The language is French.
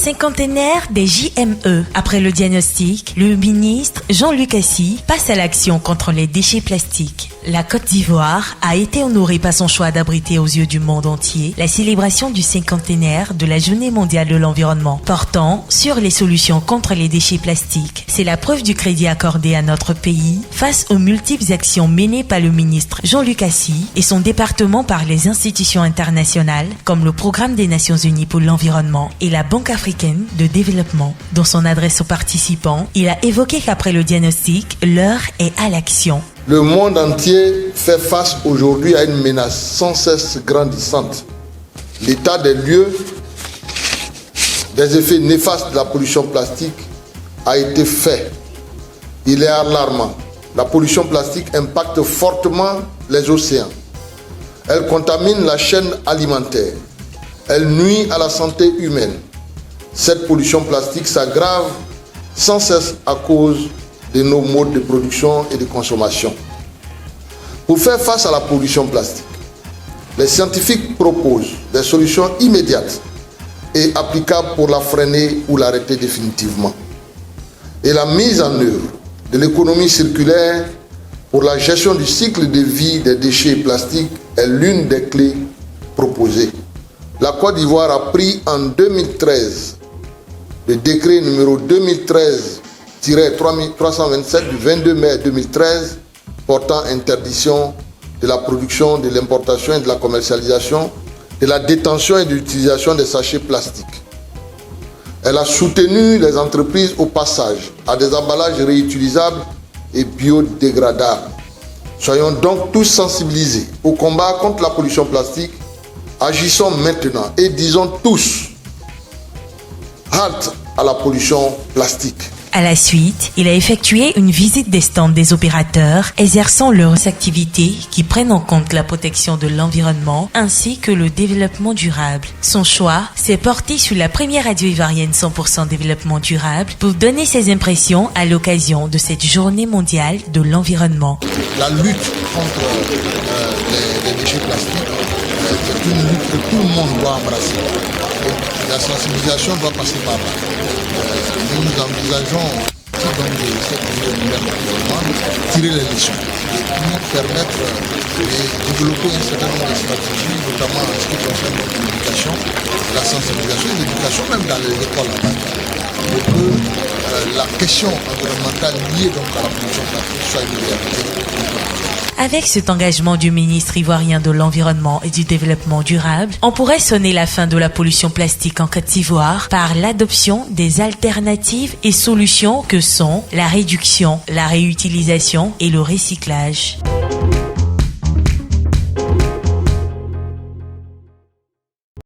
cinquantenaire des JME. Après le diagnostic, le ministre Jean-Luc Assy passe à l'action contre les déchets plastiques. La Côte d'Ivoire a été honorée par son choix d'abriter aux yeux du monde entier la célébration du cinquantenaire de la Journée mondiale de l'environnement, portant sur les solutions contre les déchets plastiques. C'est la preuve du crédit accordé à notre pays face aux multiples actions menées par le ministre Jean-Luc Assy et son département par les institutions internationales comme le Programme des Nations Unies pour l'environnement et la Banque africaine de développement. Dans son adresse aux participants, il a évoqué qu'après le diagnostic, l'heure est à l'action. Le monde entier fait face aujourd'hui à une menace sans cesse grandissante. L'état des lieux des effets néfastes de la pollution plastique a été fait. Il est alarmant. La pollution plastique impacte fortement les océans. Elle contamine la chaîne alimentaire. Elle nuit à la santé humaine. Cette pollution plastique s'aggrave sans cesse à cause de nos modes de production et de consommation. Pour faire face à la pollution plastique, les scientifiques proposent des solutions immédiates et applicables pour la freiner ou l'arrêter définitivement. Et la mise en œuvre de l'économie circulaire pour la gestion du cycle de vie des déchets plastiques est l'une des clés proposées. La Côte d'Ivoire a pris en 2013 le décret numéro 2013-327 du 22 mai 2013 portant interdiction de la production, de l'importation et de la commercialisation, de la détention et de l'utilisation des sachets plastiques. Elle a soutenu les entreprises au passage à des emballages réutilisables et biodégradables. Soyons donc tous sensibilisés au combat contre la pollution plastique. Agissons maintenant et disons tous halte à la pollution plastique. À la suite, il a effectué une visite des stands des opérateurs exerçant leurs activités qui prennent en compte la protection de l'environnement ainsi que le développement durable. Son choix s'est porté sur la première radio ivoirienne 100% développement durable pour donner ses impressions à l'occasion de cette journée mondiale de l'environnement. La lutte contre les déchets plastiques, c'est une lutte que tout le monde doit embrasser. La sensibilisation doit passer par là. Nous envisageons, dans cette journée de l'environnement, tirer les leçons et nous permettre de développer un certain nombre de stratégies, notamment en ce qui concerne l'éducation, la sensibilisation et l'éducation, même dans les écoles en pour que la question environnementale liée donc à la pollution plastique soit une réalité. Avec cet engagement du ministre ivoirien de l'Environnement et du Développement durable, on pourrait sonner la fin de la pollution plastique en Côte d'Ivoire par l'adoption des alternatives et solutions que sont la réduction, la réutilisation et le recyclage.